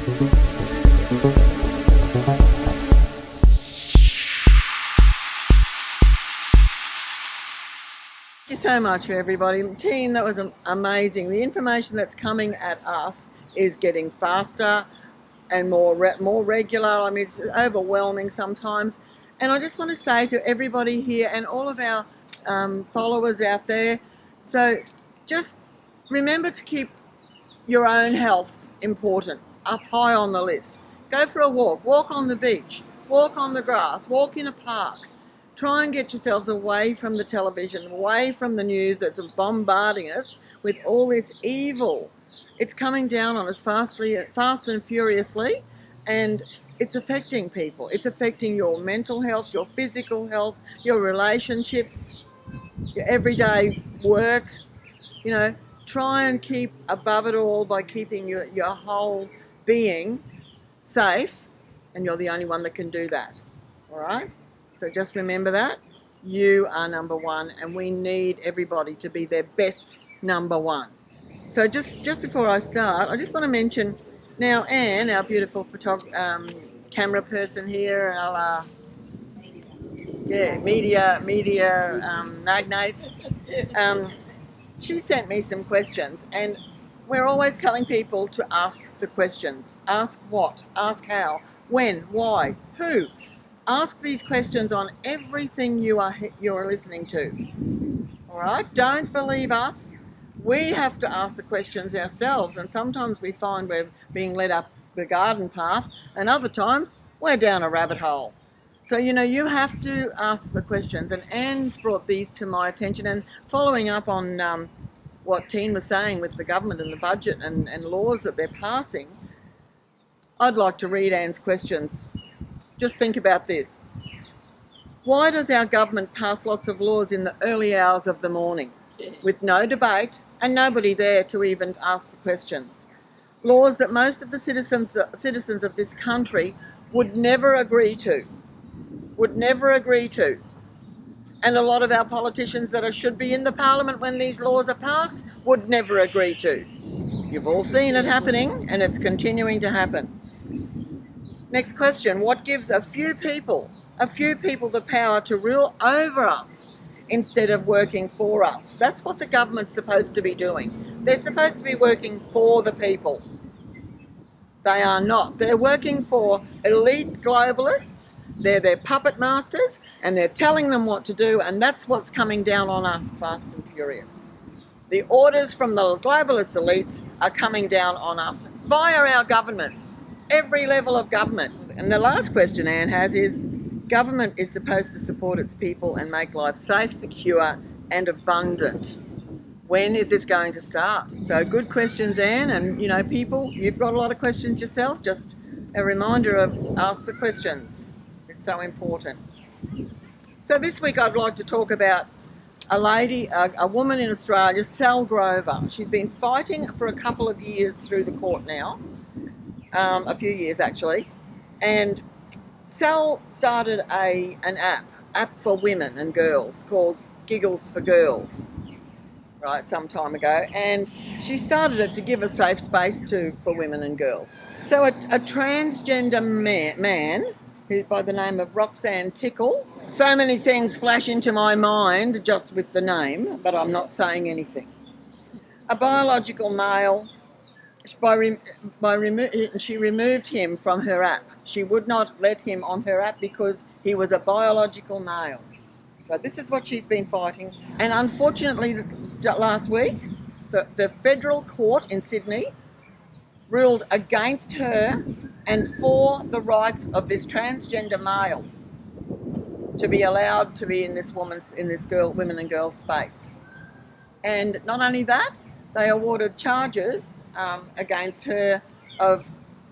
Thank you so much, everybody. Team, that was amazing. The information that's coming at us is getting faster and more regular. I mean, it's overwhelming sometimes. And I just want to say to everybody here and all of our followers out there, so just remember to keep your own health important, up high on the list. Go for a walk on the beach, walk on the grass, walk in a park. Try and get yourselves away from the television, away from the news that's bombarding us with all this evil. It's coming down on us fast and furiously, and it's affecting people. It's affecting your mental health, your physical health, your relationships, your everyday work. You know, try and keep above it all by keeping your whole being safe, and you're the only one that can do that, all right? So just remember that. You are number one, and we need everybody to be their best number one. So just before I start, I just want to mention, now Anne, our beautiful camera person here, our media magnate, she sent me some questions, and we're always telling people to ask the questions. Ask what, ask how, when, why, who. Ask these questions on everything you're listening to. All right? Don't believe us. We have to ask the questions ourselves, and sometimes we find we're being led up the garden path, and other times we're down a rabbit hole. So, you know, you have to ask the questions, and Anne's brought these to my attention, and following up on what Teen was saying with the government and the budget and laws that they're passing, I'd like to read Anne's questions. Just think about this. Why does our government pass lots of laws in the early hours of the morning with no debate and nobody there to even ask the questions? Laws that most of the citizens of this country would never agree to. And a lot of our politicians that should be in the parliament when these laws are passed would never agree to. You've all seen it happening, and it's continuing to happen. Next question, what gives a few people the power to rule over us instead of working for us? That's what the government's supposed to be doing. They're supposed to be working for the people. They are not. They're working for elite globalists. They're their puppet masters, and they're telling them what to do, and that's what's coming down on us fast and furious. The orders from the globalist elites are coming down on us via our governments. Every level of government. And the last question Anne has is, government is supposed to support its people and make life safe, secure and abundant. When is this going to start? So good questions, Anne, and you know, people, you've got a lot of questions yourself. Just a reminder of ask the questions. It's so important. So this week I'd like to talk about a woman in Australia, Sal Grover. She's been fighting for a couple of years through the court now. A few years actually, and Sal started an app for women and girls called Giggles for Girls, right, some time ago, and she started it to give a safe space for women and girls. So a transgender man who's by the name of Tickle. So many things flash into my mind just with the name, but I'm not saying anything. A biological male. She removed him from her app. She would not let him on her app because he was a biological male. So this is what she's been fighting. And unfortunately, last week, the federal court in Sydney ruled against her and for the rights of this transgender male to be allowed to be in this women and girls space. And not only that, they awarded charges against her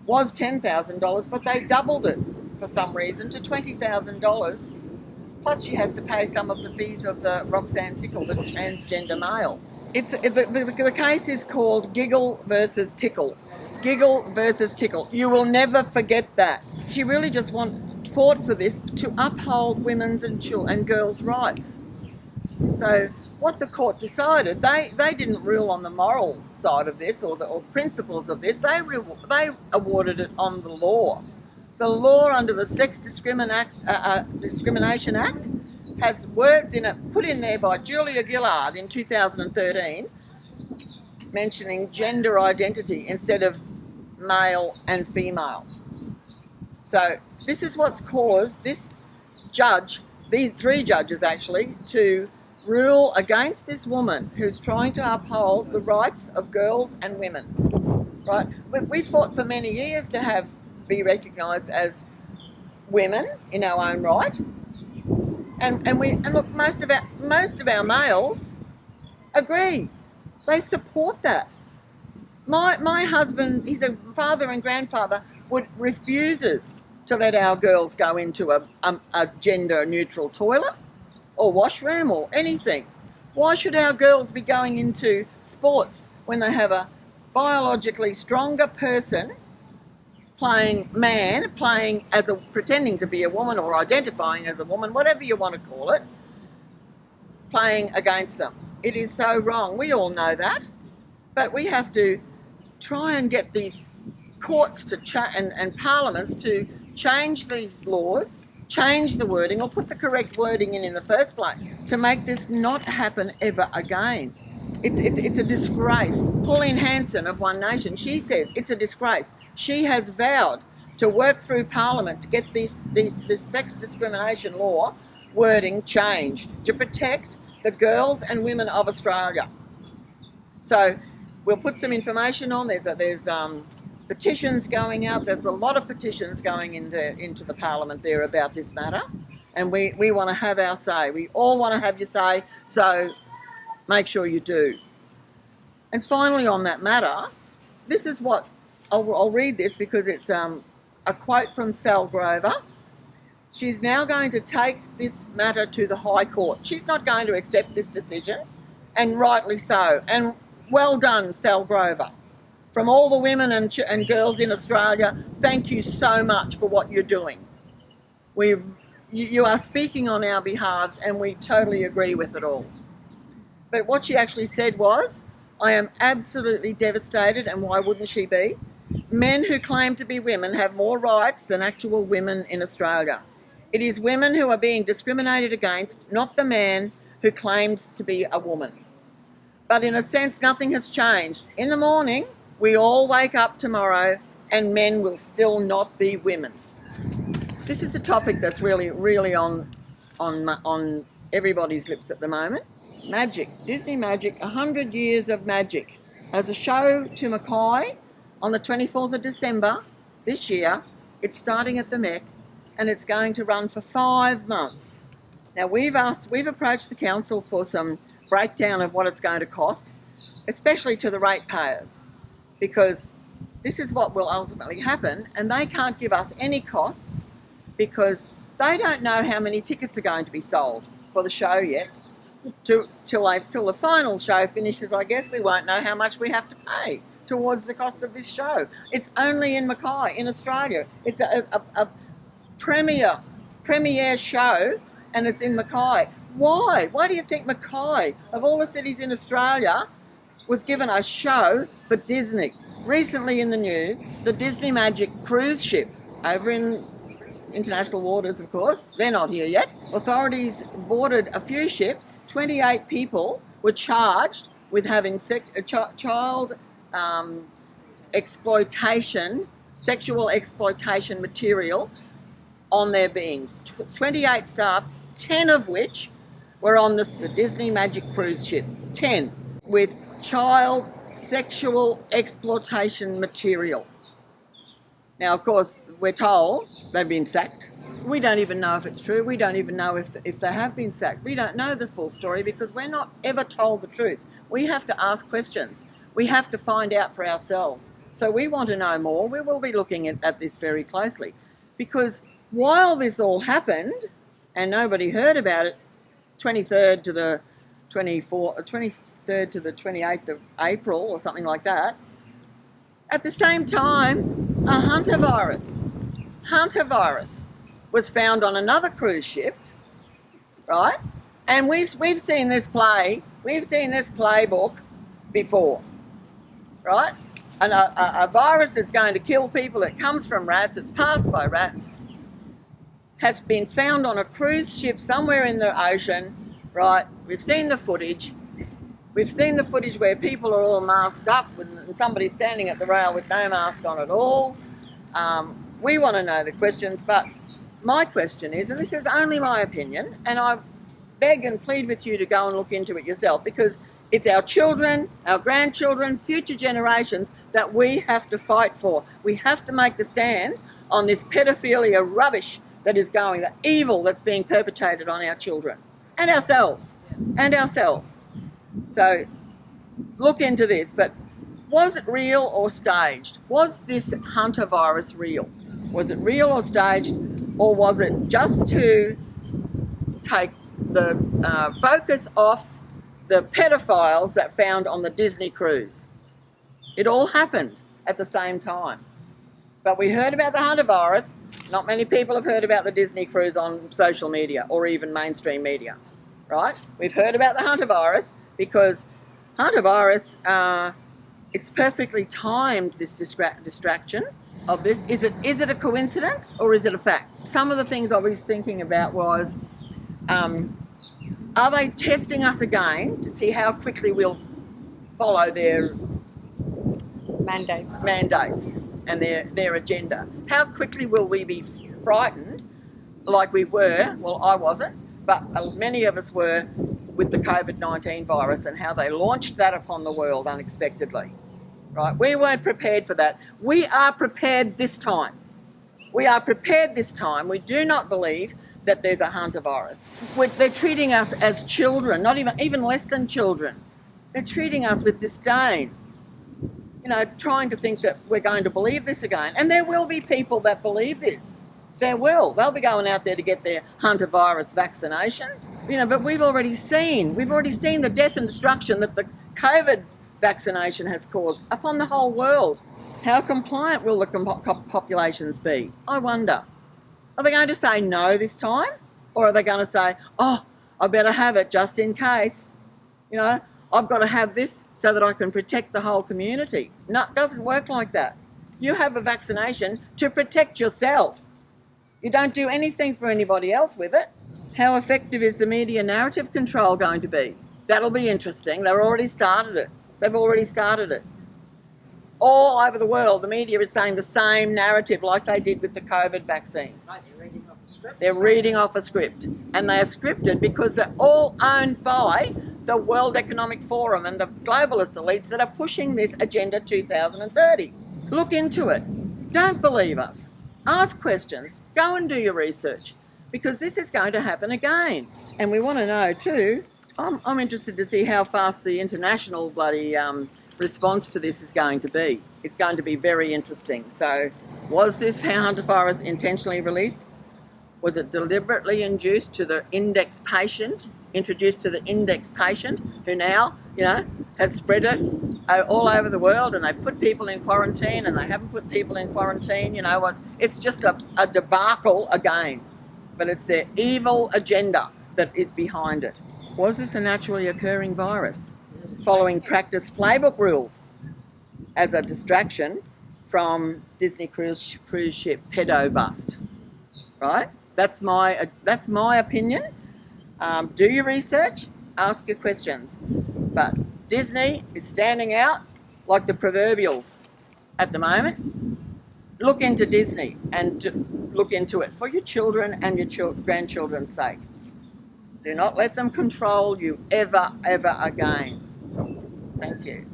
was $10,000, but they doubled it for some reason to $20,000. Plus she has to pay some of the fees of the Tickle, the transgender male. The case is called Giggle versus Tickle. Giggle versus Tickle. You will never forget that. She really just fought for this to uphold women's and girls' rights. So what the court decided, they didn't rule on the moral side of this or the principles of this. They awarded it on the law. The law under the Sex Discrimination Act has words in it put in there by Julia Gillard in 2013 mentioning gender identity instead of male and female. So this is what's caused this judge, these three judges actually, to rule against this woman who's trying to uphold the rights of girls and women. Right? We fought for many years to be recognised as women in our own right, and look, most of our males agree. They support that. My husband, he's a father and grandfather, refuses to let our girls go into a gender neutral toilet or washroom or anything. Why should our girls be going into sports when they have a biologically stronger person pretending to be a woman or identifying as a woman, whatever you want to call it, playing against them? It is so wrong. We all know that. But we have to try and get these courts and parliaments to change these laws, change the wording, or put the correct wording in the first place to make this not happen ever again. It's a disgrace. Pauline Hanson of One Nation, she says it's a disgrace. She has vowed to work through Parliament to get this sex discrimination law wording changed to protect the girls and women of Australia. So we'll put some information on. There's petitions going out. There's a lot of petitions going into the Parliament there about this matter, and we want to have our say. We all want to have your say, so make sure you do. And finally on that matter, this is what, I'll read this because it's a quote from Sal Grover. She's now going to take this matter to the High Court. She's not going to accept this decision, and rightly so. And well done, Sal Grover. From all the women and girls in Australia, thank you so much for what you're doing. You are speaking on our behalves, and we totally agree with it all. But what she actually said was, I am absolutely devastated, and why wouldn't she be? Men who claim to be women have more rights than actual women in Australia. It is women who are being discriminated against, not the man who claims to be a woman. But in a sense, nothing has changed. In the morning, we all wake up tomorrow and men will still not be women. This is a topic that's really on everybody's lips at the moment. Magic, Disney Magic, 100 Years of Magic. As a show to Mackay on the 24th of December this year. It's starting at the Mac, and it's going to run for 5 months. Now we've approached the council for some breakdown of what it's going to cost, especially to the ratepayers, because this is what will ultimately happen, and they can't give us any costs because they don't know how many tickets are going to be sold for the show yet. Till the final show finishes, I guess we won't know how much we have to pay towards the cost of this show. It's only in Mackay, in Australia. It's a premiere show, and it's in Mackay. Why? Why do you think Mackay, of all the cities in Australia, was given a show for Disney? Recently in the news, the Disney Magic cruise ship over in international waters, of course, they're not here yet. Authorities boarded a few ships. 28 people were charged with having child exploitation, sexual exploitation material on their beings. 28 staff, 10 of which were on the Disney Magic cruise ship. 10 with child sexual exploitation material. Now, of course, we're told they've been sacked. We don't even know if it's true. We don't even know if they have been sacked. We don't know the full story because we're not ever told the truth. We have to ask questions. We have to find out for ourselves. So we want to know more. We will be looking at this very closely, because while this all happened and nobody heard about it, 23rd to the 28th of April or something like that, at the same time, a hunter virus was found on another cruise ship, right? And we've seen this play We've seen this playbook before, right? And a virus that's going to kill people, it comes from rats, it's passed by rats, has been found on a cruise ship somewhere in the ocean, right? We've seen the footage. We've seen the footage where people are all masked up and somebody's standing at the rail with no mask on at all. We want to know the questions, but my question is, and this is only my opinion, and I beg and plead with you to go and look into it yourself, because it's our children, our grandchildren, future generations that we have to fight for. We have to make the stand on this pedophilia rubbish that is going, the evil that's being perpetrated on our children and ourselves, So look into this, but was it real or staged? Was this Hunter virus real? Was it real or staged, or was it just to take the focus off the pedophiles that found on the Disney cruise? It all happened at the same time. But we heard about the Hunter virus. Not many people have heard about the Disney cruise on social media or even mainstream media, right? We've heard about the Hunter virus because Hunter virus, it's perfectly timed, this distraction of this. Is it a coincidence or is it a fact? Some of the things I was thinking about was, are they testing us again to see how quickly we'll follow their mandates and their agenda? How quickly will we be frightened like we were? Well, I wasn't, but many of us were with the COVID-19 virus and how they launched that upon the world unexpectedly, right? We weren't prepared for that. We are prepared this time. We are prepared this time. We do not believe that there's a Hunter virus. They're treating us as children, not even less than children. They're treating us with disdain, you know, trying to think that we're going to believe this again. And there will be people that believe this. There will. They'll be going out there to get their Hunter virus vaccination. You know, but we've already seen the death and destruction that the COVID vaccination has caused upon the whole world. How compliant will the populations be? I wonder. Are they going to say no this time? Or are they going to say, oh, I better have it just in case. You know, I've got to have this so that I can protect the whole community. No, it doesn't work like that. You have a vaccination to protect yourself. You don't do anything for anybody else with it. How effective is the media narrative control going to be? That'll be interesting. They've already started it. All over the world, the media is saying the same narrative like they did with the COVID vaccine. They're reading off a script. And they are scripted because they're all owned by the World Economic Forum and the globalist elites that are pushing this Agenda 2030. Look into it. Don't believe us. Ask questions. Go and do your research, because this is going to happen again. And we want to know too, I'm interested to see how fast the international bloody response to this is going to be. It's going to be very interesting. So, was this Hunter virus intentionally released? Was it deliberately introduced to the index patient who now, you know, has spread it all over the world, and they've put people in quarantine and they haven't put people in quarantine? You know what? It's just a debacle again. But it's their evil agenda that is behind it. Was this a naturally occurring virus following practice playbook rules as a distraction from Disney cruise ship pedo bust? Right? That's my opinion. Do your research, ask your questions. But Disney is standing out like the proverbials at the moment. Look into Disney and look into it for your children and your grandchildren's sake. Do not let them control you ever again. Thank you.